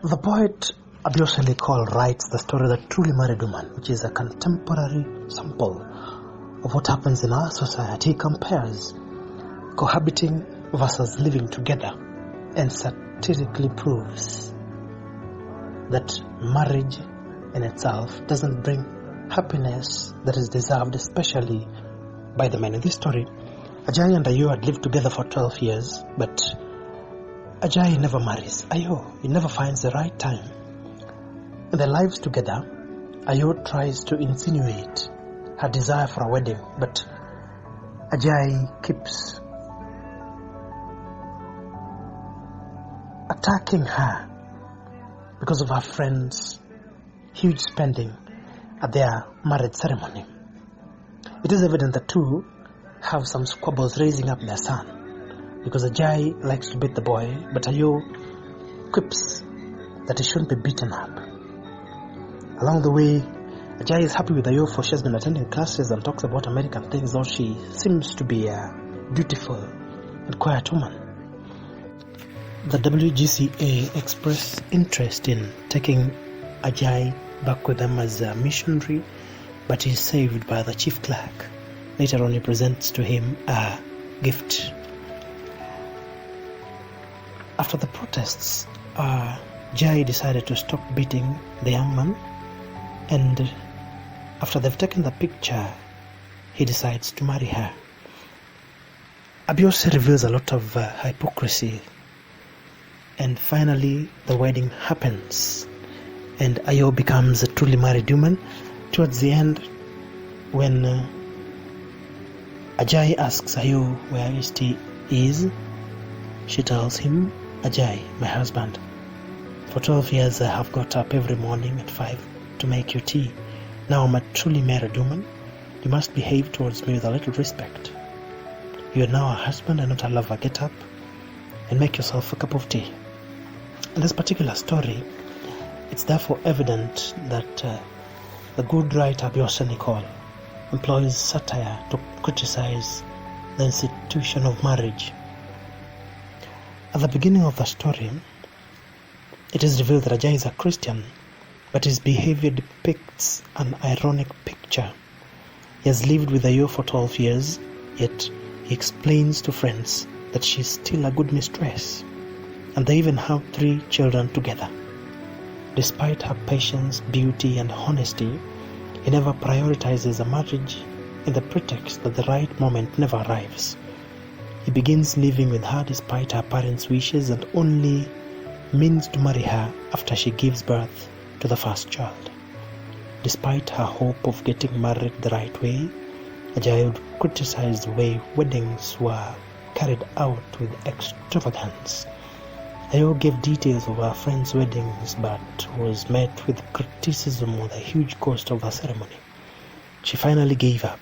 The poet Abioseli Cole writes the story The Truly Married Woman, which is a contemporary sample of what happens in our society. He compares cohabiting versus living together and satirically proves that marriage in itself doesn't bring happiness that is deserved, especially by the men. In this story, Ajay and Ayo had lived together for 12 years, but Ajay never marries Ayo. He never finds the right time. In their lives together, Ayo tries to insinuate her desire for a wedding, but Ajay keeps attacking her because of her friend's huge spending at their marriage ceremony. It is evident the two have some squabbles raising up their son, because Ajay likes to beat the boy, but Ayo quips that he shouldn't be beaten up. Along the way, Ajay is happy with Ayo for she has been attending classes and talks about American things, though she seems to be a beautiful and quiet woman. The WGCA expressed interest in taking Ajay back with them as a missionary, but he is saved by the chief clerk. Later on, he presents to him a gift. After the protests, Ajay decided to stop beating the young man, and after they've taken the picture, he decides to marry her. Abioseli reveals a lot of hypocrisy, and finally the wedding happens, and Ayo becomes a truly married woman. Towards the end, when Ajay asks Ayo where his tea is, she tells him, Ajay, my husband, for 12 years I have got up every morning at 5 to make you tea. Now I'm a truly married woman. You must behave towards me with a little respect. You are now a husband and not a lover. Get up and make yourself a cup of tea. In this particular story, it's therefore evident that the good writer Abioseli Cole employs satire to criticize the institution of marriage. At the beginning of the story, it is revealed that Ajay is a Christian, but his behavior depicts an ironic picture. He has lived with Ayo for 12 years, yet he explains to friends that she is still a good mistress, and they even have 3 children together. Despite her patience, beauty, and honesty, he never prioritizes a marriage in the pretext that the right moment never arrives. He begins living with her despite her parents' wishes and only means to marry her after she gives birth to the first child. Despite her hope of getting married the right way, Ajay would criticize the way weddings were carried out with extravagance. Ayo gave details of her friends' weddings, but was met with criticism of the huge cost of the ceremony. She finally gave up.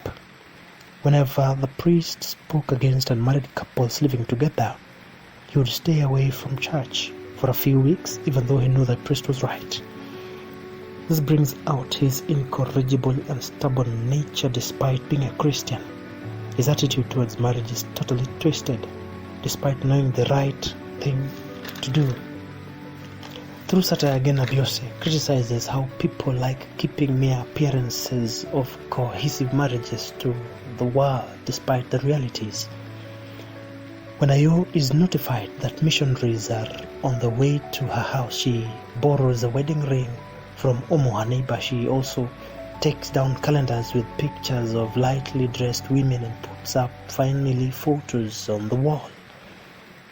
Whenever the priest spoke against unmarried couples living together, he would stay away from church for a few weeks, even though he knew the priest was right. This brings out his incorrigible and stubborn nature despite being a Christian. His attitude towards marriage is totally twisted, despite knowing the right thing to do. Through satire again, Abioseli criticizes how people like keeping mere appearances of cohesive marriages to the world despite the realities. When Ayo is notified that missionaries are on the way to her house, she borrows a wedding ring from Omo, her neighbor. She also takes down calendars with pictures of lightly dressed women and puts up family photos on the wall.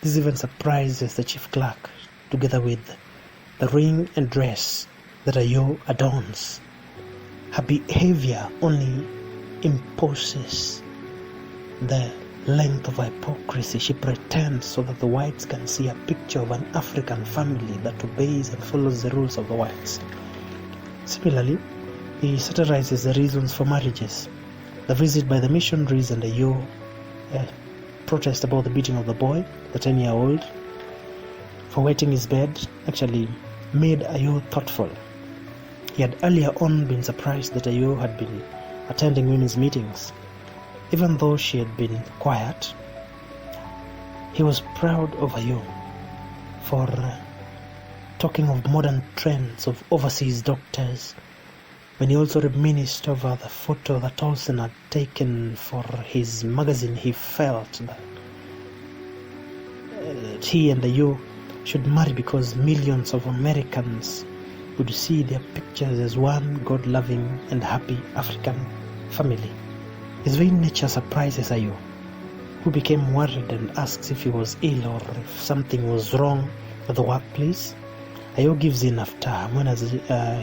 This even surprises the chief clerk, together with the ring and dress that Ayo adorns. Her behavior only imposes the length of hypocrisy. She pretends so that the whites can see a picture of an African family that obeys and follows the rules of the whites. Similarly, he satirizes the reasons for marriages. The visit by the missionaries and Ayo protest about the beating of the boy, the 10-year-old, for wetting his bed, actually made Ayo thoughtful. He had earlier on been surprised that Ayo had been attending women's meetings. Even though she had been quiet, he was proud of Ayo for talking of modern trends of overseas doctors, when he also reminisced over the photo that Olsen had taken for his magazine. He felt that he and Ayo should marry because millions of Americans would see their pictures as one God-loving and happy African family. His very nature surprises Ayo, who became worried and asks if he was ill or if something was wrong at the workplace. Ayo gives in after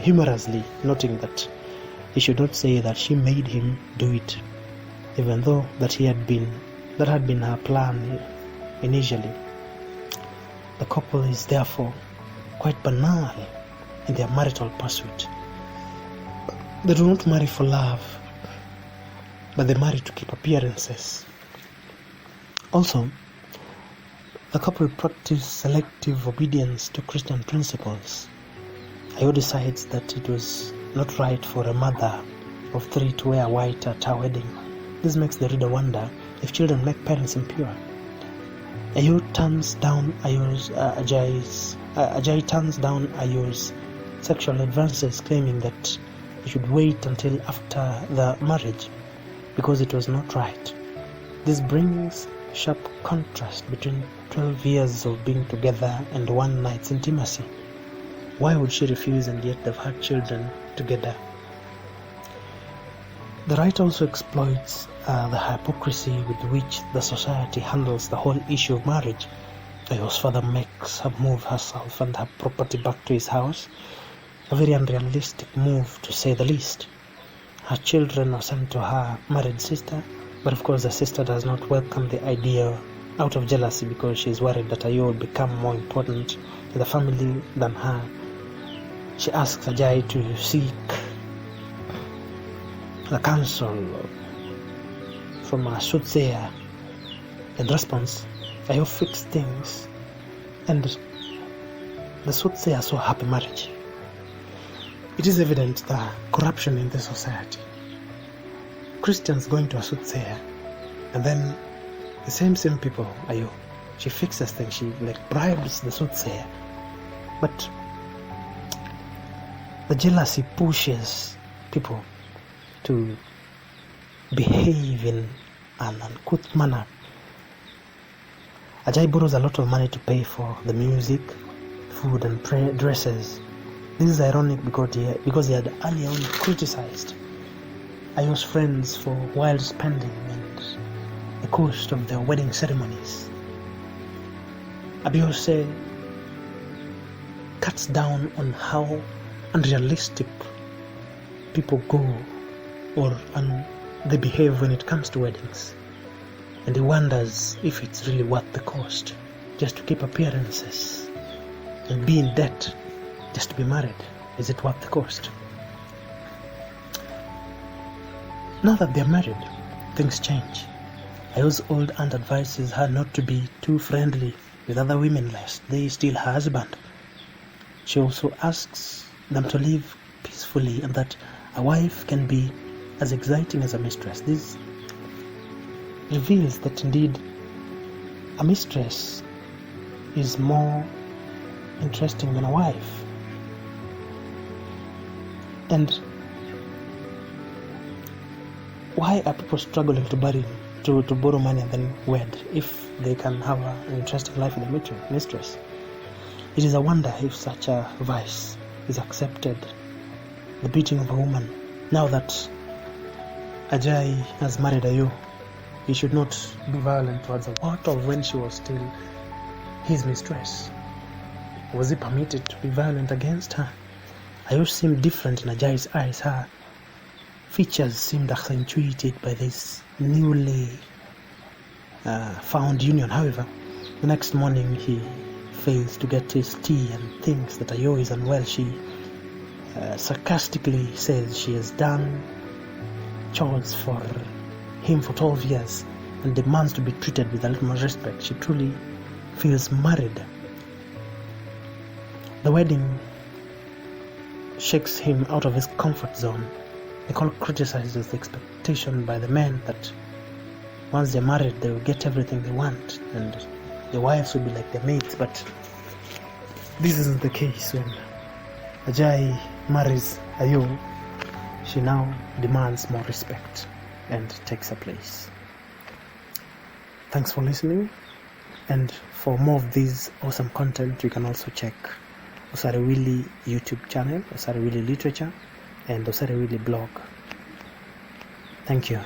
humorously noting that he should not say that she made him do it, even though that had been her plan initially. The couple is therefore quite banal in their marital pursuit. They do not marry for love, but they marry to keep appearances. Also, the couple practice selective obedience to Christian principles. Ayo decides that it was not right for a mother of 3 to wear white at her wedding. This makes the reader wonder if children make parents impure. Ayo turns down Ajay turns down Ayo's sexual advances, claiming that he should wait until after the marriage because it was not right. This brings sharp contrast between 12 years of being together and one night's intimacy. Why would she refuse and yet they've had children together? The writer also exploits the hypocrisy with which the society handles the whole issue of marriage. Ayo's father makes her move herself and her property back to his house, a very unrealistic move to say the least. Her children are sent to her married sister, but of course the sister does not welcome the idea out of jealousy because she is worried that Ayo will become more important to the family than her. She asks Ajay to seek the counsel from a soothsayer. In response, Ayo fixed things and the soothsayer saw a happy marriage. It is evident the corruption in the society. Christians going to a soothsayer, and then the same people, Ayo, she fixes things, she bribes the soothsayer. But the jealousy pushes people to behave in an uncouth manner. Ajay borrows a lot of money to pay for the music, food and dresses. This is ironic because he had earlier on criticized Ayo's friends for wild spending and the cost of their wedding ceremonies. Abiyose cuts down on how unrealistic people go or they behave when it comes to weddings, and he wonders if it's really worth the cost just to keep appearances and be in debt just to be married. Is it worth the cost? Now that they're married, things change. Ayo's old aunt advises her not to be too friendly with other women lest they steal her husband. She also asks them to live peacefully and that a wife can be as exciting as a mistress. This reveals that indeed a mistress is more interesting than a wife. And why are people struggling to borrow money and then wed if they can have an interesting life with a mistress? It is a wonder if such a vice is accepted. The beating of a woman. Now that Ajay has married Ayo, he should not be violent towards her. What of when she was still his mistress? Was he permitted to be violent against her? Ayo seemed different in Ajay's eyes. Her features seemed accentuated by this newly found union. However, the next morning he fails to get his tea and thinks that Ayo is unwell. She sarcastically says she has done chores for him for 12 years and demands to be treated with a little more respect. She truly feels married. The wedding shakes him out of his comfort zone. Nicole criticizes the expectation by the men that once they're married they will get everything they want and the wives will be like their mates, but this isn't the case when Ajay marries Ayo. She now demands more respect and takes her place. Thanks for listening, and for more of this awesome content you can also check Osarewili YouTube channel, Osarewili Literature, and Osarewili blog. Thank you.